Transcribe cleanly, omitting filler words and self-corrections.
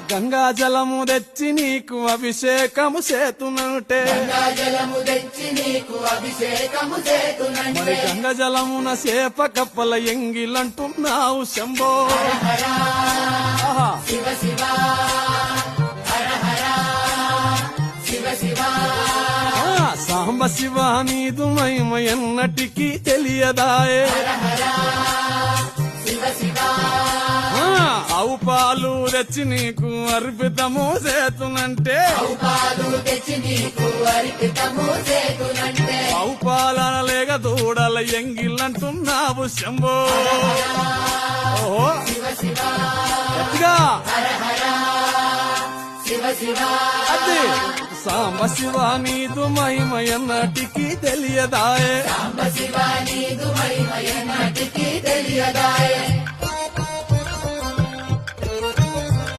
గంగా జలము తెచ్చి నీకు అభిషేకము చేతునంటే జలము తెచ్చి నీకు అభిషేకము చేతునంటే మరి గంగ జలమున సేప కప్పల ఎంగిలంటున్నావు శంభో ఆహా. శివ శివ హర హర శివ శివ సాంబ శివ నీదు మహిమ ఎన్నటికీ తెలియదాయే శివ శివ ఆవు పాలు తెచ్చి నీకు అర్పితము చేతునంటే పాలు తెచ్చి నీకు అర్పితము చేతునంటే ఆవు పాలన లేక దూడల ఎంగిలంటున్నావు శంభో ఓహో శివ శివ గట్టిగా హర హర శివ శివ అది సాంబ శివ నీదు మహిమ ఎన్నటికీ తెలియదాయే సాంబ శివ నీదు మహిమ ఎన్నటికీ తెలియదాయే